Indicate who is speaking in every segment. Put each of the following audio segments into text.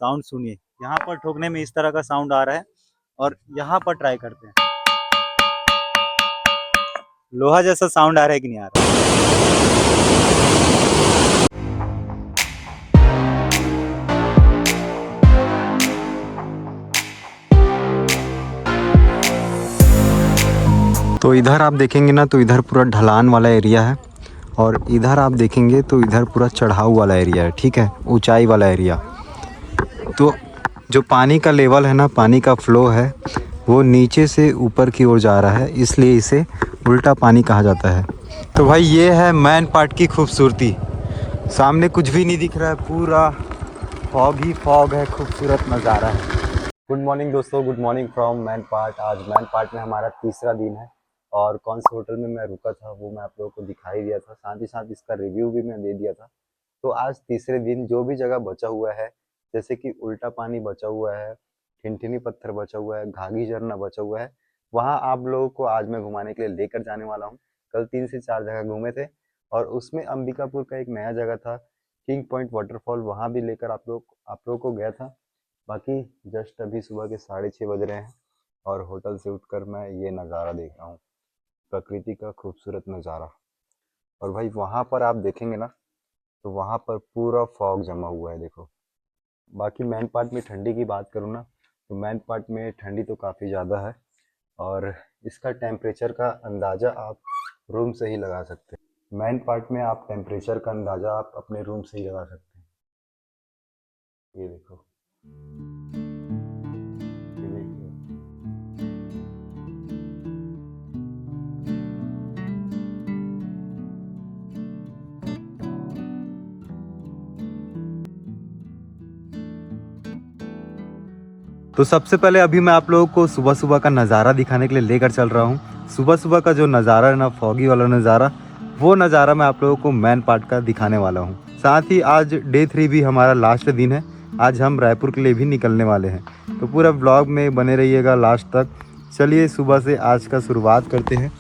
Speaker 1: Sound सुनिए। यहाँ पर ठोकने में इस तरह का साउंड आ रहा है और यहाँ पर ट्राई करते हैं। लोहा जैसा साउंड आ रहा है कि नहीं आ रहा है? तो इधर आप देखेंगे ना तो इधर पूरा ढलान वाला एरिया है और इधर आप देखेंगे तो इधर पूरा चढ़ाऊ वाला एरिया है, ठीक है, ऊंचाई वाला एरिया। तो जो पानी का लेवल है ना, पानी का फ्लो है वो नीचे से ऊपर की ओर जा रहा है, इसलिए इसे उल्टा पानी कहा जाता है। तो भाई ये है मैन पार्ट की खूबसूरती। सामने कुछ भी नहीं दिख रहा है, पूरा फॉग ही फॉग है, खूबसूरत नज़ारा है। गुड मॉर्निंग दोस्तों, good morning from man part. आज मैन पार्ट में हमारा तीसरा दिन है और कौन से होटल में मैं रुका था वो मैं आप लोगों को दिखाई दिया था, साथ ही साथ इसका रिव्यू भी मैं दे दिया था। तो आज तीसरे दिन जो भी जगह बचा हुआ है, जैसे कि उल्टा पानी बचा हुआ है, ठिनठिनी पत्थर बचा हुआ है, घाघी झरना बचा हुआ है, वहाँ आप लोगों को आज मैं घुमाने के लिए लेकर जाने वाला हूँ। कल 3 से 4 जगह घूमे थे और उसमें अंबिकापुर का एक नया जगह था किंग पॉइंट वाटरफॉल, वहाँ भी लेकर आप लोगों को गया था। बाकी जस्ट अभी सुबह के 6:30 बज रहे हैं और होटल से उठकर मैं ये नज़ारा देख रहा हूँ, प्रकृति का खूबसूरत नज़ारा। और भाई वहाँ पर आप देखेंगे ना तो वहाँ पर पूरा फॉग जमा हुआ है, देखो। बाकी मैन पार्ट में ठंडी की बात करूँ ना तो मैन पार्ट में ठंडी तो काफ़ी ज़्यादा है और इसका टेम्परेचर का अंदाज़ा आप रूम से ही लगा सकते हैं। मैन पार्ट में आप टेम्परेचर का अंदाज़ा आप अपने रूम से ही लगा सकते हैं। ये देखो, ये देखिए। तो सबसे पहले अभी मैं आप लोगों को सुबह सुबह का नज़ारा दिखाने के लिए लेकर चल रहा हूँ। सुबह सुबह का जो नज़ारा है ना, फॉगी वाला नज़ारा, वो नज़ारा मैं आप लोगों को मैन पार्ट का दिखाने वाला हूँ। साथ ही आज डे 3 भी हमारा लास्ट दिन है, आज हम रायपुर के लिए भी निकलने वाले हैं। तो पूरा ब्लॉग में बने रहिएगा लास्ट तक। चलिए सुबह से आज का शुरुआत करते हैं।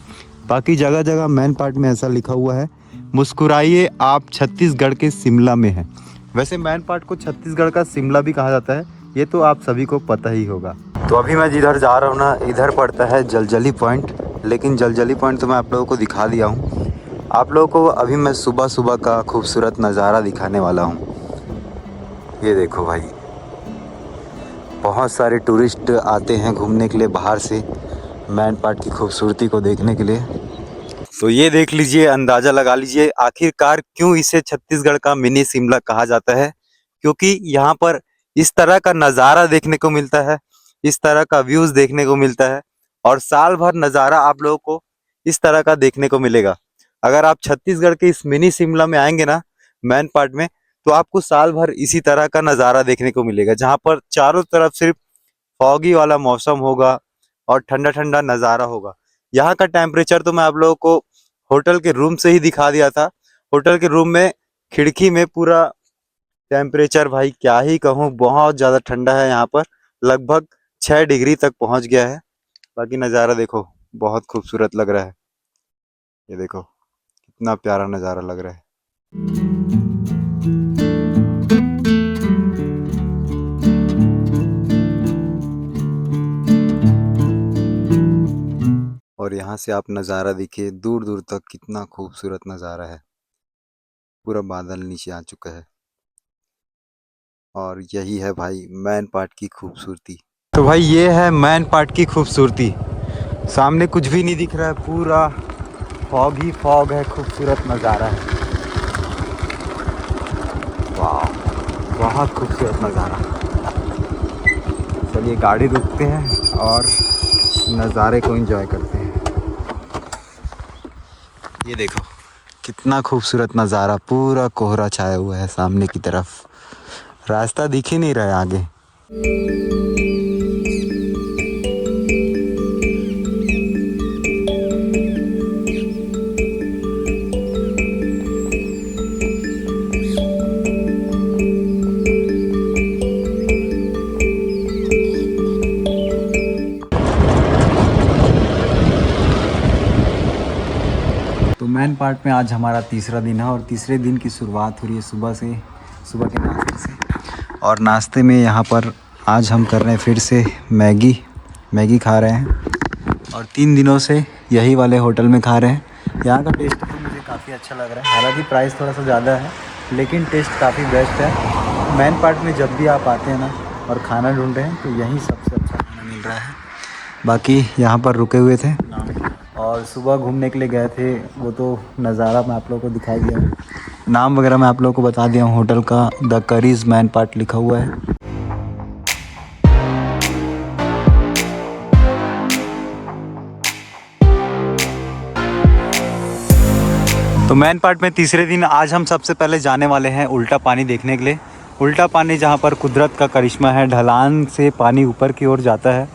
Speaker 1: बाकी जगह जगह मैन पार्ट में ऐसा लिखा हुआ है, मुस्कुराइए आप छत्तीसगढ़ के शिमला में हैं। वैसे मैन पार्ट को छत्तीसगढ़ का शिमला भी कहा जाता है, ये तो आप सभी को पता ही होगा। तो अभी मैं जिधर जा रहा हूँ ना, इधर पड़ता है जलजली पॉइंट, लेकिन जलजली पॉइंट तो मैं आप लोगों को दिखा दिया हूँ। आप लोगों को अभी मैं सुबह सुबह का खूबसूरत नज़ारा दिखाने वाला हूँ। ये देखो भाई, बहुत सारे टूरिस्ट आते हैं घूमने के लिए बाहर से मैन पार्ट की खूबसूरती को देखने के लिए। तो ये देख लीजिए, अंदाज़ा लगा लीजिए आखिरकार क्यों इसे छत्तीसगढ़ का मिनी शिमला कहा जाता है। क्योंकि यहाँ पर इस तरह का नज़ारा देखने को मिलता है, इस तरह का व्यूज़ देखने को मिलता है और साल भर नज़ारा आप लोगों को इस तरह का देखने को मिलेगा। अगर आप छत्तीसगढ़ के इस मिनी शिमला में आएंगे ना, मैन पार्ट में, तो आपको साल भर इसी तरह का नज़ारा देखने को मिलेगा, जहाँ पर चारों तरफ सिर्फ फॉगी वाला मौसम होगा और ठंडा ठंडा नज़ारा होगा। यहाँ का टेम्परेचर तो मैं आप लोगों को होटल के रूम से ही दिखा दिया था। होटल के रूम में खिड़की में पूरा टेम्परेचर, भाई क्या ही कहूँ, बहुत ज़्यादा ठंडा है यहाँ पर, लगभग 6 डिग्री तक पहुँच गया है। बाकी नज़ारा देखो, बहुत खूबसूरत लग रहा है। ये देखो कितना प्यारा नज़ारा लग रहा है। और यहाँ से आप नज़ारा देखिए, दूर दूर तक कितना खूबसूरत नज़ारा है। पूरा बादल नीचे आ चुका है और यही है भाई मैन पार्ट की खूबसूरती। तो भाई ये है मैन पार्ट की खूबसूरती। सामने कुछ भी नहीं दिख रहा है, पूरा फॉग ही फॉग है, खूबसूरत नज़ारा है। वाह, बहुत खूबसूरत नज़ारा। चलिए गाड़ी रुकते हैं और नज़ारे को एंजॉय करते हैं। ये देखो कितना खूबसूरत नज़ारा, पूरा कोहरा छाया हुआ है सामने की तरफ, रास्ता दिख ही नहीं रहा है आगे। तो मैन पार्ट में आज हमारा तीसरा दिन है और तीसरे दिन की शुरुआत हो रही है सुबह से, सुबह के नाश्ते से। और नाश्ते में यहाँ पर आज हम कर रहे हैं फिर से मैगी खा रहे हैं और 3 दिनों से यही वाले होटल में खा रहे हैं। यहाँ का टेस्ट तो मुझे काफ़ी अच्छा लग रहा है, हालांकि प्राइस थोड़ा सा ज़्यादा है लेकिन टेस्ट काफ़ी बेस्ट है। मैन पार्ट में जब भी आप आते हैं ना और खाना ढूंढ रहे हैं तो यहीं सबसे अच्छा खाना मिल रहा है। बाकी यहाँ पर रुके हुए थे और सुबह घूमने के लिए गए थे, वो तो नज़ारा मैं आप लोगों को दिखा दिया हूँ। नाम वगैरह मैं आप लोगों को बता दिया हूँ, होटल का द करीज मैन पार्ट लिखा हुआ है। तो मैन पार्ट में तीसरे दिन आज हम सबसे पहले जाने वाले हैं उल्टा पानी देखने के लिए। उल्टा पानी जहाँ पर कुदरत का करिश्मा है, ढलान से पानी ऊपर की ओर जाता है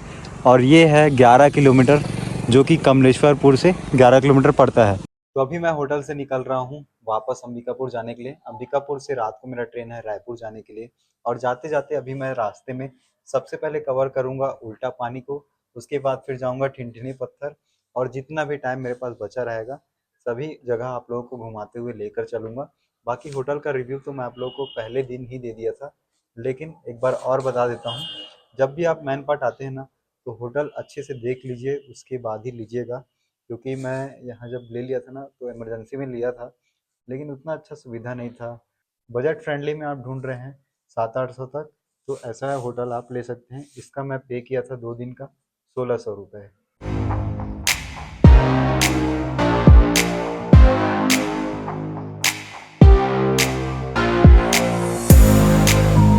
Speaker 1: और ये है 11 किलोमीटर, जो कि कमलेश्वरपुर से 11 किलोमीटर पड़ता है। तो अभी मैं होटल से निकल रहा हूँ वापस अंबिकापुर जाने के लिए। अंबिकापुर से रात को मेरा ट्रेन है रायपुर जाने के लिए और जाते जाते अभी मैं रास्ते में सबसे पहले कवर करूँगा उल्टा पानी को, उसके बाद फिर जाऊँगा ठिनठिनी पत्थर और जितना भी टाइम मेरे पास बचा रहेगा सभी जगह आप लोगों को घुमाते हुए लेकर चलूँगा। बाकी होटल का रिव्यू तो मैं आप लोगों को पहले दिन ही दे दिया था, लेकिन एक बार और बता देता हूँ। जब भी आप मैन पार्ट आते हैं ना तो होटल अच्छे से देख लीजिए, उसके बाद ही लीजिएगा, क्योंकि मैं यहाँ जब ले लिया था ना तो इमरजेंसी में लिया था, लेकिन उतना अच्छा सुविधा नहीं था। बजट फ्रेंडली में आप ढूंढ रहे हैं 700-800 तक, तो ऐसा होटल आप ले सकते हैं। इसका मैं पे किया था 2 दिन का 1600 रुपये।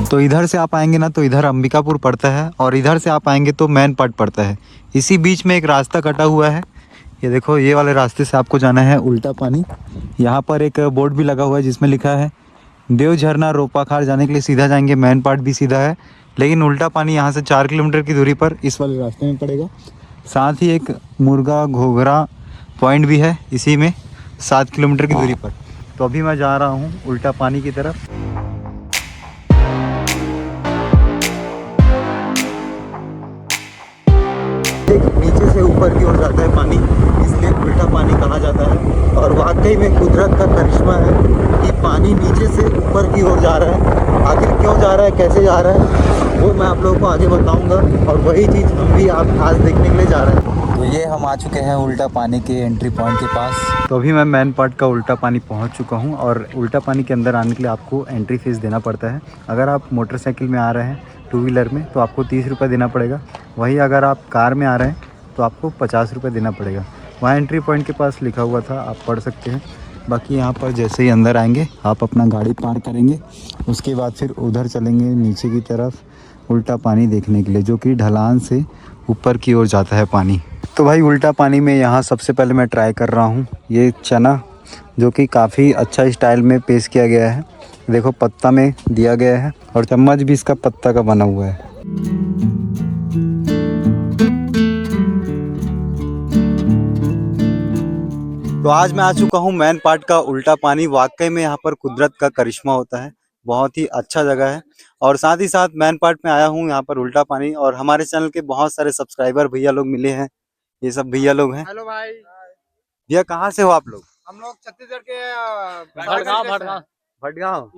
Speaker 1: तो इधर से आप आएंगे ना तो इधर अंबिकापुर पड़ता है और इधर से आप आएंगे तो मैन पार्ट पड़ता है। इसी बीच में एक रास्ता कटा हुआ है, ये देखो, ये वाले रास्ते से आपको जाना है उल्टा पानी। यहाँ पर एक बोर्ड भी लगा हुआ है जिसमें लिखा है देव झरना रोपाखार जाने के लिए सीधा जाएंगे, मैन पार्ट भी सीधा है, लेकिन उल्टा पानी यहाँ से 4 किलोमीटर की दूरी पर इस वाले रास्ते में पड़ेगा। साथ ही एक मुर्गा घोघरा पॉइंट भी है इसी में 7 किलोमीटर की दूरी पर। तो अभी मैं जा रहा हूँ उल्टा पानी की तरफ। नीचे से ऊपर की ओर जाता है पानी, इसलिए उल्टा पानी कहा जाता है। और वाकई में कुदरत का करिश्मा है कि पानी नीचे से ऊपर की ओर जा रहा है। आखिर क्यों जा रहा है, कैसे जा रहा है, वो मैं आप लोगों को आगे बताऊंगा। और वही चीज़ हम भी आज देखने के लिए जा रहे हैं। तो ये हम आ चुके हैं उल्टा पानी के एंट्री पॉइंट के पास। तो अभी मैं मैन पार्ट का उल्टा पानी पहुंच चुका हूं और उल्टा पानी के अंदर आने के लिए आपको एंट्री फीस देना पड़ता है। अगर आप मोटरसाइकिल में आ रहे हैं 2 व्हीलर में तो आपको 30 रुपये देना पड़ेगा। वहीं अगर आप कार में आ रहे हैं तो आपको 50 रुपये देना पड़ेगा। वहाँ एंट्री पॉइंट के पास लिखा हुआ था, आप पढ़ सकते हैं। बाकी यहाँ पर जैसे ही अंदर आएंगे आप अपना गाड़ी पार्क करेंगे, उसके बाद फिर उधर चलेंगे नीचे की तरफ उल्टा पानी देखने के लिए, जो कि ढलान से ऊपर की ओर जाता है पानी। तो भाई उल्टा पानी में यहाँ सबसे पहले मैं ट्राई कर रहा हूँ ये चना, जो कि काफ़ी अच्छा स्टाइल में पेश किया गया है। देखो पत्ता में दिया गया है और चम्मच भी इसका पत्ता का बना हुआ है। तो आज मैं आ चुका हूँ मैन पार्ट का उल्टा पानी। वाकई में यहाँ पर कुदरत का करिश्मा होता है, बहुत ही अच्छा जगह है। और साथ ही साथ मैन पार्ट में आया हूँ यहाँ पर उल्टा पानी, और हमारे चैनल के बहुत सारे सब्सक्राइबर भैया लोग मिले हैं। ये सब भैया लोग हैं।
Speaker 2: हेलो भाई।
Speaker 1: भैया कहाँ से हो आप लोग?
Speaker 2: हम लोग छत्तीसगढ़ के भटगांव
Speaker 1: भटगांव।
Speaker 2: भटगांव।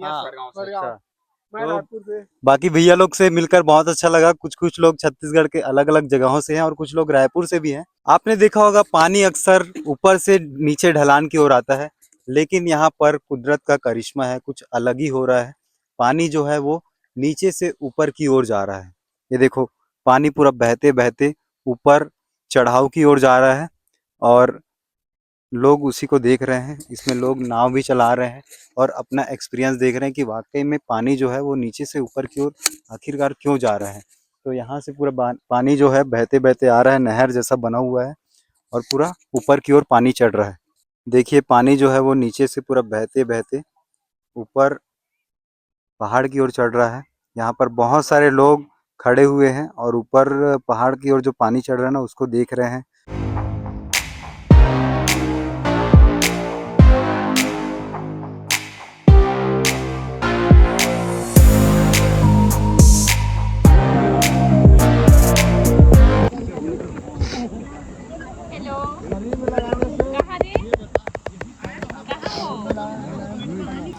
Speaker 2: मैं
Speaker 1: तो
Speaker 2: रायपुर से।
Speaker 1: बाकी भैया लोग से मिलकर बहुत अच्छा लगा। कुछ लोग छत्तीसगढ़ के अलग अलग जगहों से हैं और कुछ लोग रायपुर से भी हैं। आपने देखा होगा पानी अक्सर ऊपर से नीचे ढलान की ओर आता है, लेकिन यहाँ पर कुदरत का करिश्मा है, कुछ अलग ही हो रहा है। पानी जो है वो नीचे से ऊपर की ओर जा रहा है। ये देखो पानी पूरा बहते बहते ऊपर चढ़ाव की ओर जा रहा है और लोग उसी को देख रहे हैं। इसमें लोग नाव भी चला रहे हैं और अपना एक्सपीरियंस देख रहे हैं कि वाकई में पानी जो है वो नीचे से ऊपर की ओर आखिरकार क्यों जा रहा है। तो यहाँ से पूरा पानी जो है बहते बहते आ रहा है, नहर जैसा बना हुआ है और पूरा ऊपर की ओर पानी चढ़ रहा है। देखिए पानी जो है वो नीचे से पूरा बहते बहते ऊपर पहाड़ की ओर चढ़ रहा है। यहाँ पर बहुत सारे लोग खड़े हुए हैं और ऊपर पहाड़ की ओर जो पानी चढ़ रहा है ना उसको देख रहे हैं।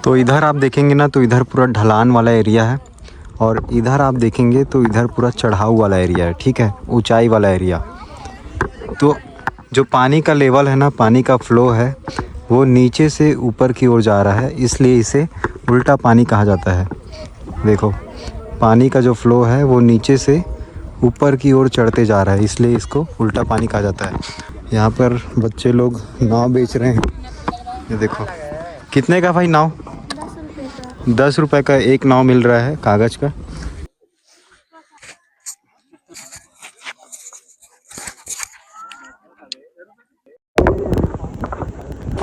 Speaker 1: तो इधर आप देखेंगे ना तो इधर पूरा ढलान वाला एरिया है और इधर आप देखेंगे तो इधर पूरा चढ़ाऊ वाला एरिया है, ठीक है, ऊंचाई वाला एरिया। तो जो पानी का लेवल है ना, पानी का फ्लो है, वो नीचे से ऊपर की ओर जा रहा है, इसलिए इसे उल्टा पानी कहा जाता है। देखो, पानी का जो फ्लो है वो नीचे से ऊपर की ओर चढ़ते जा रहा है, इसलिए इसको उल्टा पानी कहा जाता है। यहाँ पर बच्चे लोग नाव बेच रहे हैं, ये देखो। कितने का भाई नाव? 10 रुपये का एक नाव मिल रहा है कागज़ का।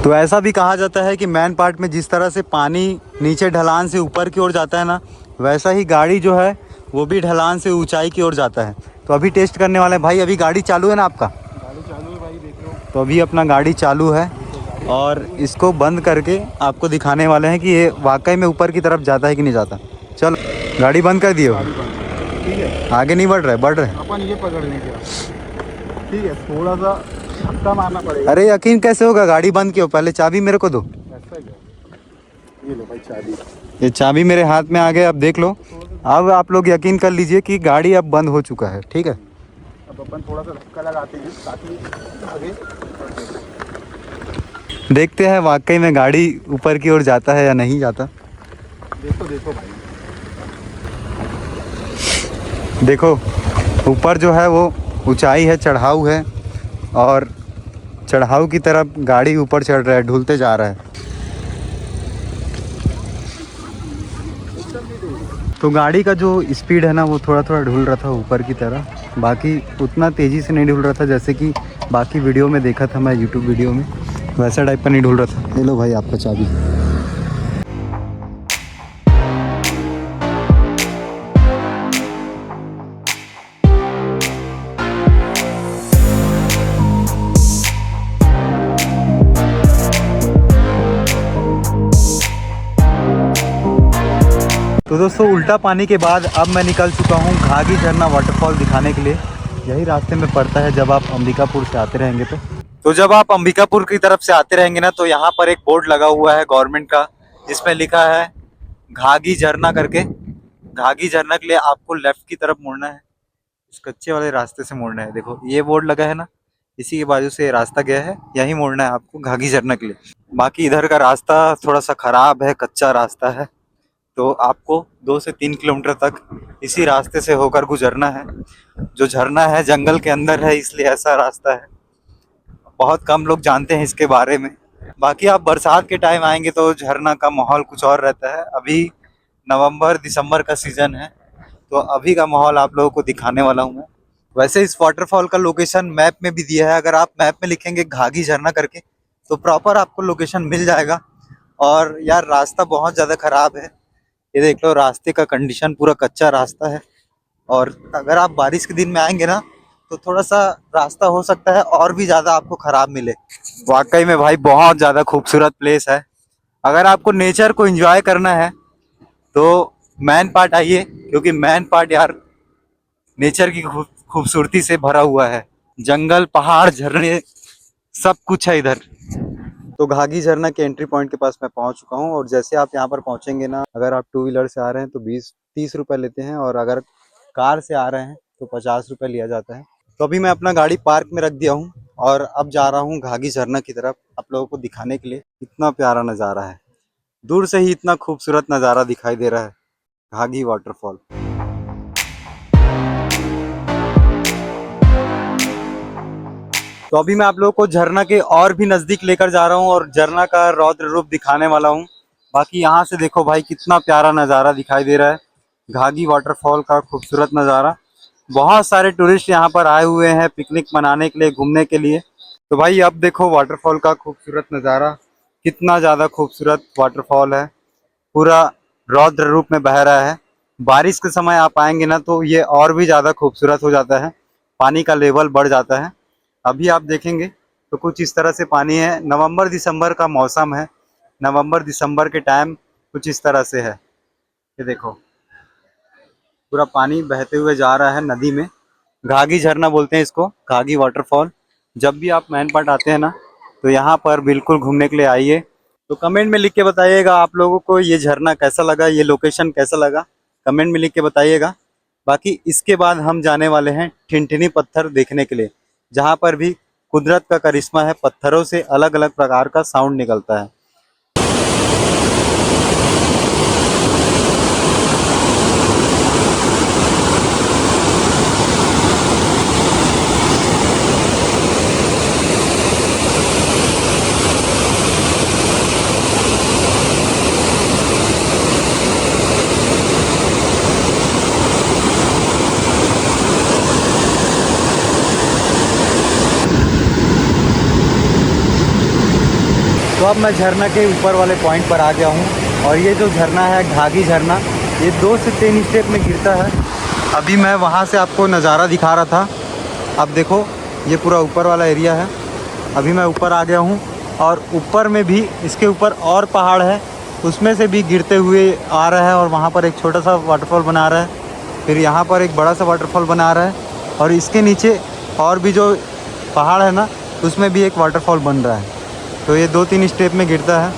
Speaker 1: तो ऐसा भी कहा जाता है कि मैन पार्ट में जिस तरह से पानी नीचे ढलान से ऊपर की ओर जाता है ना, वैसा ही गाड़ी जो है वो भी ढलान से ऊंचाई की ओर जाता है। तो अभी टेस्ट करने वाले हैं भाई। अभी गाड़ी चालू है ना आपका?
Speaker 2: गाड़ी चालू है भाई, देख लो।
Speaker 1: तो अभी अपना गाड़ी चालू है और इसको बंद करके आपको दिखाने वाले हैं कि ये वाकई में ऊपर की तरफ जाता है कि नहीं जाता। चलो, गाड़ी बंद कर दियो।
Speaker 2: ठीक है,
Speaker 1: आगे नहीं बढ़ रहे
Speaker 2: अपन ये पकड़ लेंगे। ठीक है, थोड़ा सा धक्का मारना पड़ेगा।
Speaker 1: अरे यकीन कैसे होगा? गाड़ी बंद क्यों? पहले चाबी मेरे को दो।
Speaker 2: ऐसा क्या? ये लो भाई चाबी।
Speaker 1: ये चाबी मेरे हाथ में आ गए, अब देख लो। अब आप लोग यकीन कर लीजिए कि गाड़ी अब बंद हो चुका है, ठीक है।
Speaker 2: अब अपन थोड़ा सा धक्का लगाते हैं ताकि आगे
Speaker 1: देखते हैं वाकई में गाड़ी ऊपर की ओर जाता है या नहीं जाता।
Speaker 2: देखो देखो भाई,
Speaker 1: देखो ऊपर जो है वो ऊंचाई है, चढ़ाऊ है, और चढ़ाऊ की तरफ गाड़ी ऊपर चढ़ रहा है, ढूलते जा रहा है। तो गाड़ी का जो स्पीड है ना, वो थोड़ा थोड़ा ढूल रहा था ऊपर की तरह, बाकी उतना तेज़ी से नहीं ढूल रहा था जैसे कि बाकी वीडियो में देखा था मैं, यूट्यूब वीडियो में, वैसा टाइप का नहीं ढूल रहा था। ले लो भाई आपका चाबी। तो दोस्तों, उल्टा पानी के बाद अब मैं निकल चुका हूँ घाघी झरना वाटरफॉल दिखाने के लिए। यही रास्ते में पड़ता है जब आप अंबिकापुर से आते रहेंगे तो जब आप अंबिकापुर की तरफ से आते रहेंगे ना, तो यहाँ पर एक बोर्ड लगा हुआ है गवर्नमेंट का, जिसमें लिखा है घाघी झरना करके। घाघी झरना के लिए आपको लेफ्ट की तरफ मुड़ना है, इस कच्चे वाले रास्ते से मुड़ना है। देखो ये बोर्ड लगा है ना, इसी के बाजू से रास्ता गया है, यही मुड़ना है आपको घाघी झरना के लिए। बाकी इधर का रास्ता थोड़ा सा खराब है, कच्चा रास्ता है, तो आपको 2 से 3 किलोमीटर तक इसी रास्ते से होकर गुजरना है। जो झरना है जंगल के अंदर है, इसलिए ऐसा रास्ता है, बहुत कम लोग जानते हैं इसके बारे में। बाकी आप बरसात के टाइम आएंगे तो झरना का माहौल कुछ और रहता है। अभी नवंबर दिसंबर का सीज़न है, तो अभी का माहौल आप लोगों को दिखाने वाला हूँ मैं। वैसे इस वाटरफॉल का लोकेशन मैप में भी दिया है, अगर आप मैप में लिखेंगे घाघी झरना करके तो प्रॉपर आपको लोकेशन मिल जाएगा। और यार रास्ता बहुत ज़्यादा ख़राब है, ये देख लो, रास्ते का कंडीशन पूरा कच्चा रास्ता है। और अगर आप बारिश के दिन में आएंगे ना, तो थोड़ा सा रास्ता हो सकता है और भी ज़्यादा आपको ख़राब मिले। वाकई में भाई बहुत ज़्यादा खूबसूरत प्लेस है। अगर आपको नेचर को एंजॉय करना है तो मैन पार्ट आइए, क्योंकि मैन पार्ट यार नेचर की खूबसूरती से भरा हुआ है। जंगल, पहाड़, झरने, सब कुछ है इधर। तो घाघी झरना के एंट्री पॉइंट के पास मैं पहुंच चुका हूं, और जैसे आप यहां पर पहुंचेंगे ना, अगर आप 2 व्हीलर से आ रहे हैं तो 20-30 रुपये लेते हैं, और अगर कार से आ रहे हैं तो 50 रुपये लिया जाता है। तो अभी मैं अपना गाड़ी पार्क में रख दिया हूं और अब जा रहा हूं घाघी झरना की तरफ, आप लोगों को दिखाने के लिए। इतना प्यारा नज़ारा है, दूर से ही इतना खूबसूरत नज़ारा दिखाई दे रहा है, घाघी वाटरफॉल। तो अभी मैं आप लोगों को झरना के और भी नज़दीक लेकर जा रहा हूँ और झरना का रौद्र रूप दिखाने वाला हूँ। बाकी यहाँ से देखो भाई कितना प्यारा नज़ारा दिखाई दे रहा है, घाघी वाटरफॉल का खूबसूरत नज़ारा। बहुत सारे टूरिस्ट यहाँ पर आए हुए हैं पिकनिक मनाने के लिए, घूमने के लिए। तो भाई अब देखो वाटरफॉल का खूबसूरत नज़ारा, कितना ज़्यादा खूबसूरत वाटरफॉल है, पूरा रौद्र रूप में बह रहा है। बारिश के समय आप आएंगे ना तो ये और भी ज़्यादा खूबसूरत हो जाता है, पानी का लेवल बढ़ जाता है। अभी आप देखेंगे तो कुछ इस तरह से पानी है, नवंबर दिसंबर का मौसम है, नवंबर दिसंबर के टाइम कुछ इस तरह से है। ये देखो पूरा पानी बहते हुए जा रहा है नदी में। घाघी झरना बोलते हैं इसको, घाघी वाटरफॉल। जब भी आप मैन पाट आते हैं ना, तो यहाँ पर बिल्कुल घूमने के लिए आइए। तो कमेंट में लिख के बताइएगा आप लोगों को ये झरना कैसा लगा, ये लोकेशन कैसा लगा, कमेंट में लिख के बताइएगा। बाकी इसके बाद हम जाने वाले हैं ठिनठिनी पत्थर देखने के लिए, जहाँ पर भी कुदरत का करिश्मा है, पत्थरों से अलग अलग प्रकार का साउंड निकलता है। तो अब मैं झरना के ऊपर वाले पॉइंट पर आ गया हूँ और ये जो झरना है घाघी झरना, ये 2 से 3 स्टेप में गिरता है। अभी मैं वहाँ से आपको नज़ारा दिखा रहा था। अब देखो ये पूरा ऊपर वाला एरिया है। अभी मैं ऊपर आ गया हूँ और ऊपर में भी इसके ऊपर और पहाड़ है, उसमें से भी गिरते हुए आ रहा है और वहाँ पर एक छोटा सा वाटरफॉल बना रहा है, फिर यहाँ पर एक बड़ा सा वाटरफॉल बना रहा है और इसके नीचे और भी जो पहाड़ है ना उसमें भी एक वाटरफॉल बन रहा है। तो ये 2-3 स्टेप में गिरता है।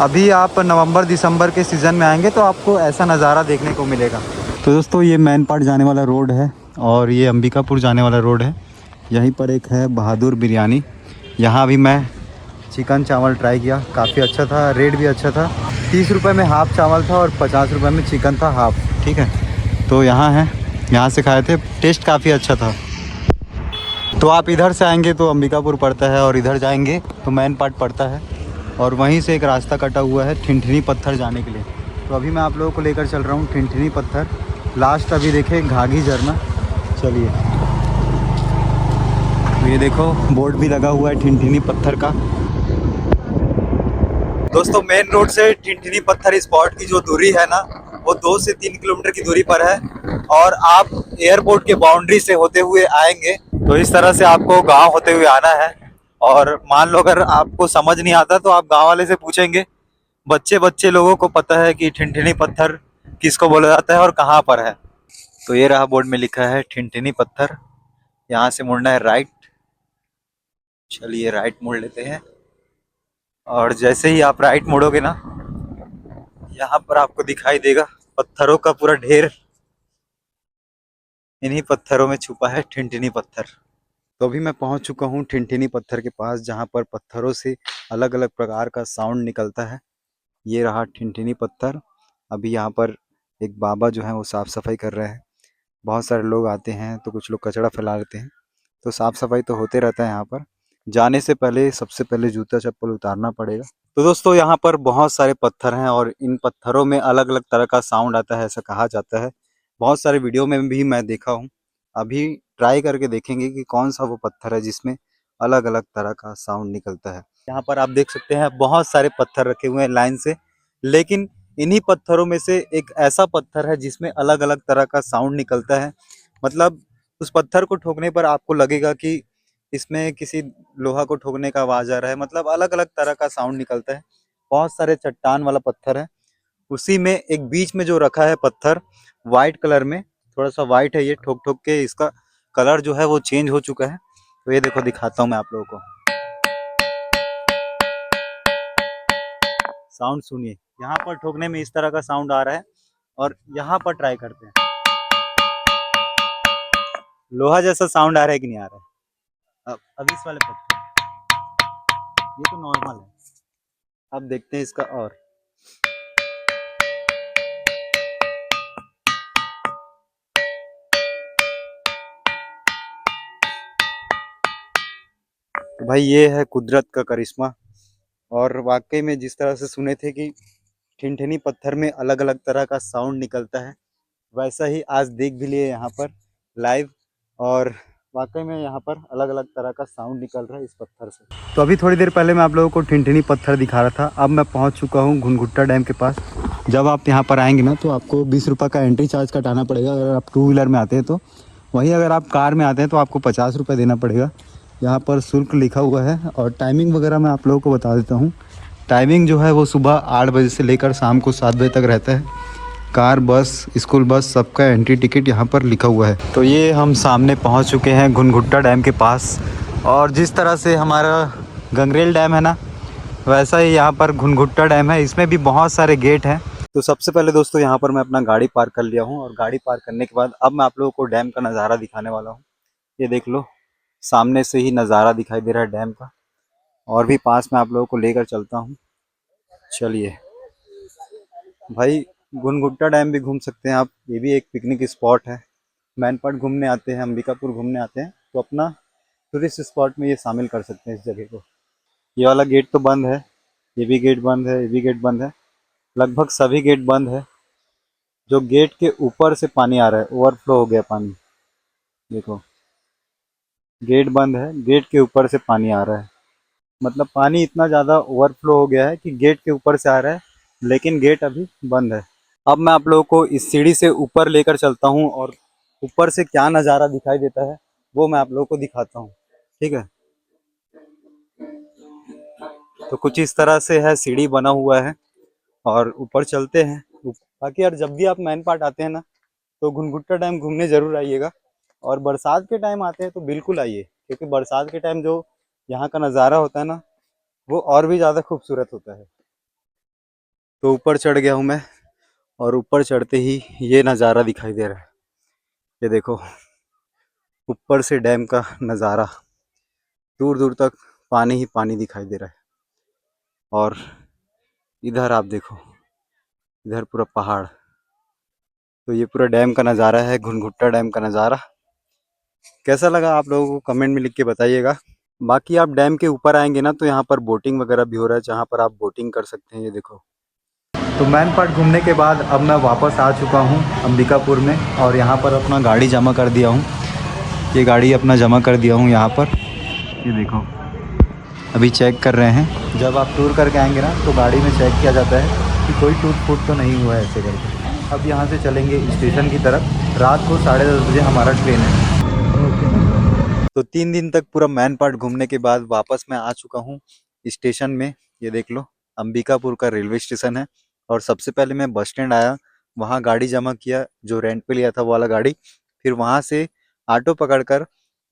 Speaker 1: अभी आप नवंबर दिसंबर के सीज़न में आएंगे तो आपको ऐसा नज़ारा देखने को मिलेगा। तो दोस्तों ये मैन पार्ट जाने वाला रोड है और ये अंबिकापुर जाने वाला रोड है। यहीं पर एक है बहादुर बिरयानी, यहाँ भी मैं चिकन चावल ट्राई किया, काफ़ी अच्छा था, रेट भी अच्छा था। 30 रुपये में हाफ़ चावल था और 50 रुपये में चिकन था हाफ़, ठीक है। तो यहाँ है, यहाँ से खाए थे, टेस्ट काफ़ी अच्छा था। तो आप इधर से आएंगे तो अंबिकापुर पड़ता है और इधर जाएंगे तो मैन पार्ट पड़ता है और वहीं से एक रास्ता कटा हुआ है ठिनठिनी पत्थर जाने के लिए। तो अभी मैं आप लोगों को लेकर चल रहा हूँ ठिनठिनी पत्थर। लास्ट अभी देखें घाघी झरना। चलिए, तो ये देखो बोर्ड भी लगा हुआ है ठिनठिनी पत्थर का। दोस्तों मेन रोड से ठिनठिनी पत्थर स्पॉट की जो दूरी है ना वो 2 से 3 किलोमीटर की दूरी पर है और आप एयरपोर्ट के बाउंड्री से होते हुए आएंगे तो इस तरह से आपको गांव होते हुए आना है। और मान लो अगर आपको समझ नहीं आता तो आप गांव वाले से पूछेंगे, बच्चे लोगों को पता है कि ठिनठिनी पत्थर किसको बोला जाता है और कहाँ पर है। तो ये रहा बोर्ड में लिखा है ठिनठिनी पत्थर, यहाँ से मुड़ना है राइट। चलिए राइट मुड़ लेते हैं और जैसे ही आप राइट मुड़ोगे ना यहाँ पर आपको दिखाई देगा पत्थरों का पूरा ढेर। इन्हीं पत्थरों में छुपा है ठिनठिनी पत्थर। तो अभी मैं पहुंच चुका हूं ठिनठिनी पत्थर के पास, जहां पर पत्थरों से अलग अलग प्रकार का साउंड निकलता है। ये रहा ठिनठिनी पत्थर। अभी यहाँ पर एक बाबा जो है वो साफ़ सफाई कर रहे हैं। बहुत सारे लोग आते हैं तो कुछ लोग कचरा फैला लेते हैं, तो साफ़ सफाई तो होते रहता है यहाँ पर। जाने से पहले सबसे पहले जूता चप्पल उतारना पड़ेगा। तो दोस्तों यहाँ पर बहुत सारे पत्थर हैं और इन पत्थरों में अलग अलग तरह का साउंड आता है, ऐसा कहा जाता है। बहुत सारे वीडियो में भी मैं देखा हूँ। अभी ट्राई करके देखेंगे कि कौन सा वो पत्थर है जिसमें अलग अलग तरह का साउंड निकलता है। यहाँ पर आप देख सकते हैं बहुत सारे पत्थर रखे हुए हैं लाइन से, लेकिन इन्हीं पत्थरों में से एक ऐसा पत्थर है जिसमें अलग अलग तरह का साउंड निकलता है। मतलब उस पत्थर को ठोकने पर आपको लगेगा कि इसमें किसी लोहा को ठोकने का आवाज आ रहा है। मतलब अलग अलग तरह का साउंड निकलता है। बहुत सारे चट्टान वाला पत्थर है, उसी में एक बीच में जो रखा है पत्थर वाइट कलर में, थोड़ा सा वाइट है, ये ठोक ठोक के इसका कलर जो है वो चेंज हो चुका है। तो ये देखो दिखाता हूँ मैं आप लोगों को, साउंड सुनिए। यहाँ पर ठोकने में इस तरह का साउंड आ रहा है और यहाँ पर ट्राई करते हैं, लोहा जैसा साउंड आ रहा है कि नहीं आ रहा है। अब इस वाले पत्थर, ये तो नॉर्मल है। अब देखते हैं इसका। और तो भाई ये है कुदरत का करिश्मा। और वाकई में जिस तरह से सुने थे कि ठिनठिनी पत्थर में अलग अलग तरह का साउंड निकलता है, वैसा ही आज देख भी लिए यहाँ पर लाइव। और वाकई में यहाँ पर अलग अलग तरह का साउंड निकल रहा है इस पत्थर से। तो अभी थोड़ी देर पहले मैं आप लोगों को ठिनठिनी पत्थर दिखा रहा था। अब मैं पहुँच चुका हूँ घुनघुट्टा डैम के पास। जब आप यहाँ पर आएंगे ना तो आपको 20 रुपये का एंट्री चार्ज कटाना पड़ेगा अगर आप 2 व्हीलर में आते हैं तो। वहीं अगर आप कार में आते हैं तो आपको 50 रुपये देना पड़ेगा। यहाँ पर शुल्क लिखा हुआ है। और टाइमिंग वगैरह मैं आप लोगों को बता देता हूँ। टाइमिंग जो है वो सुबह 8 बजे से लेकर शाम को 7 बजे तक रहता है। कार, बस, स्कूल बस, सबका एंट्री टिकट यहाँ पर लिखा हुआ है। तो ये हम सामने पहुँच चुके हैं घुनघुट्टा डैम के पास। और जिस तरह से हमारा गंगरेल डैम है ना, वैसा ही यहाँ पर घुनघुट्टा डैम है। इसमें भी बहुत सारे गेट हैं। तो सबसे पहले दोस्तों यहाँ पर मैं अपना गाड़ी पार्क कर लिया हूँ और गाड़ी पार्क करने के बाद अब मैं आप लोगों को डैम का नज़ारा दिखाने वाला हूँ। ये देख लो, सामने से ही नज़ारा दिखाई दे रहा है डैम का, और भी पास में आप लोगों को लेकर चलता हूँ। चलिए भाई, गुनगुट्टा डैम भी घूम सकते हैं आप, ये भी एक पिकनिक स्पॉट है। मैनपाट घूमने आते हैं, अंबिकापुर घूमने आते हैं तो अपना टूरिस्ट स्पॉट में ये शामिल कर सकते हैं इस जगह को। ये वाला गेट तो बंद है, ये भी गेट बंद है, ये भी गेट बंद है, लगभग सभी गेट बंद है। जो गेट के ऊपर से पानी आ रहा है, ओवरफ्लो हो गया पानी, देखो गेट बंद है, गेट के ऊपर से पानी आ रहा है। मतलब पानी इतना ज़्यादा ओवरफ्लो हो गया है कि गेट के ऊपर से आ रहा है, लेकिन गेट अभी बंद है। अब मैं आप लोगों को इस सीढ़ी से ऊपर लेकर चलता हूँ और ऊपर से क्या नज़ारा दिखाई देता है वो मैं आप लोगों को दिखाता हूँ, ठीक है। तो कुछ इस तरह से है, सीढ़ी बना हुआ है और ऊपर चलते हैं। बाकी यार, जब भी आप मैनपाट आते हैं ना तो घुनघुट्टा डैम घूमने ज़रूर आइएगा, और बरसात के टाइम आते हैं तो बिल्कुल आइए, क्योंकि बरसात के टाइम जो यहाँ का नज़ारा होता है ना, वो और भी ज़्यादा खूबसूरत होता है। तो ऊपर चढ़ गया हूँ मैं, और ऊपर चढ़ते ही ये नज़ारा दिखाई दे रहा है। ये देखो, ऊपर से डैम का नज़ारा, दूर दूर तक पानी ही पानी दिखाई दे रहा है। और इधर आप देखो, इधर पूरा पहाड़। तो ये पूरा डैम का नज़ारा है, घुनघुट्टा डैम का नज़ारा। कैसा लगा आप लोगों को कमेंट में लिख के बताइएगा। बाकी आप डैम के ऊपर आएंगे ना तो यहाँ पर बोटिंग वगैरह भी हो रहा है, जहाँ पर आप बोटिंग कर सकते हैं। ये देखो। तो मैनपाट घूमने के बाद अब मैं वापस आ चुका हूँ अंबिकापुर में, और यहाँ पर अपना गाड़ी जमा कर दिया हूँ। ये गाड़ी अपना जमा कर दिया हूँ यहाँ पर। ये देखो, अभी चेक कर रहे हैं। जब आप टूर करके आएंगे ना तो गाड़ी में चेक किया जाता है कि कोई टूट फूट तो नहीं हुआ है, ऐसे करके। अब यहाँ से चलेंगे स्टेशन की तरफ। रात को 10:30 बजे हमारा ट्रेन है। तो 3 दिन तक पूरा मैनपाट घूमने के बाद वापस मैं आ चुका हूँ स्टेशन में। ये देख लो, अंबिकापुर का रेलवे स्टेशन है। और सबसे पहले मैं बस स्टैंड आया, वहाँ गाड़ी जमा किया, जो रेंट पे लिया था वो वाला गाड़ी। फिर वहाँ से ऑटो पकड़कर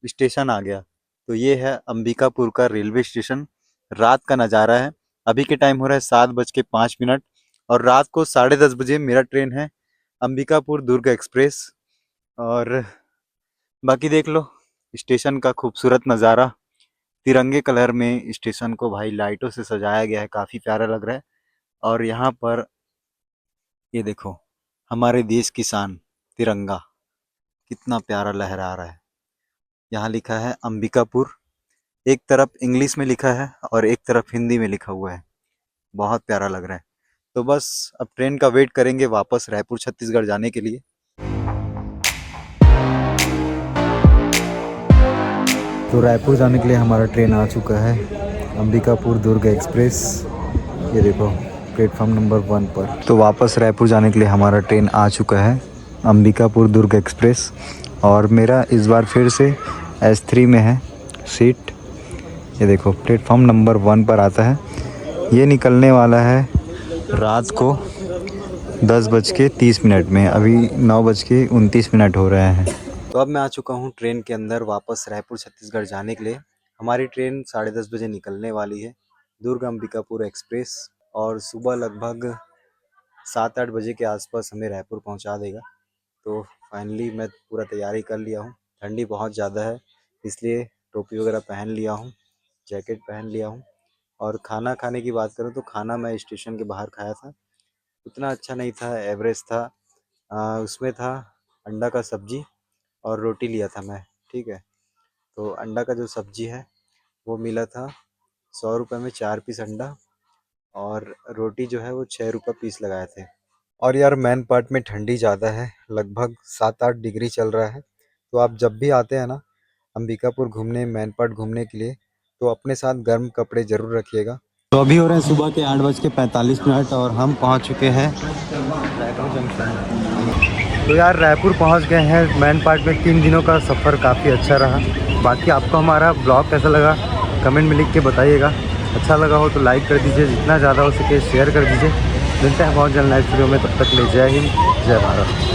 Speaker 1: स्टेशन आ गया। तो ये है अंबिकापुर का रेलवे स्टेशन। रात का नज़ारा है। अभी के टाइम हो रहा है 7:05, और रात को 10:30 बजे मेरा ट्रेन है, अंबिकापुर दुर्ग एक्सप्रेस। और बाकी देख लो स्टेशन का खूबसूरत नज़ारा। तिरंगे कलर में स्टेशन को भाई लाइटों से सजाया गया है, काफ़ी प्यारा लग रहा है। और यहाँ पर ये देखो, हमारे देश की शान तिरंगा कितना प्यारा लहरा रहा है। यहाँ लिखा है अंबिकापुर, एक तरफ इंग्लिश में लिखा है और एक तरफ हिंदी में लिखा हुआ है। बहुत प्यारा लग रहा है। तो बस अब ट्रेन का वेट करेंगे वापस रायपुर छत्तीसगढ़ जाने के लिए। तो रायपुर जाने के लिए हमारा ट्रेन आ चुका है, अंबिकापुर दुर्ग एक्सप्रेस। ये देखो, प्लेटफॉर्म नंबर 1 पर। तो वापस रायपुर जाने के लिए हमारा ट्रेन आ चुका है, अंबिकापुर दुर्ग एक्सप्रेस। और मेरा इस बार फिर से S3 में है सीट। ये देखो, प्लेटफॉर्म नंबर 1 पर आता है। ये निकलने वाला है रात को 10:30 में। अभी 9:29 हो रहे हैं। तो अब मैं आ चुका हूँ ट्रेन के अंदर वापस रायपुर छत्तीसगढ़ जाने के लिए। हमारी ट्रेन 10:30 बजे निकलने वाली है, दुर्ग अंबिकापुर एक्सप्रेस। और सुबह लगभग 7-8 बजे के आसपास हमें रायपुर पहुँचा देगा। तो फाइनली मैं पूरा तैयारी कर लिया हूँ। ठंडी बहुत ज़्यादा है, इसलिए टोपी वगैरह पहन लिया हूँ, जैकेट पहन लिया हूँ। और खाना खाने की बात करूँ तो खाना मैं स्टेशन के बाहर खाया था, उतना अच्छा नहीं था, एवरेज था। उसमें था अंडा का सब्जी और रोटी लिया था मैं, ठीक है। तो अंडा का जो सब्जी है वो मिला था 100 रुपये में 4 पीस अंडा, और रोटी जो है वो 6 रुपये पीस लगाए थे। और यार मैन पार्ट में ठंडी ज़्यादा है, लगभग 7-8 डिग्री चल रहा है। तो आप जब भी आते हैं ना अंबिकापुर घूमने, मैन पार्ट घूमने के लिए, तो अपने साथ गर्म कपड़े ज़रूर रखिएगा। तो अभी हो रहे हैं सुबह के 8:45 और हम पहुंच चुके हैं रायपुर जंक्शन। तो यार रायपुर पहुंच गए हैं। मैन पार्ट में 3 दिनों का सफ़र काफ़ी अच्छा रहा। बाकी आपको हमारा ब्लॉग कैसा लगा कमेंट में लिख के बताइएगा। अच्छा लगा हो तो लाइक कर दीजिए, जितना ज़्यादा हो सके शेयर कर दीजिए। मिलते हैं बहुत जल्द नेक्स्ट वीडियो में, तब तक ले जय हिंद, जय भारत।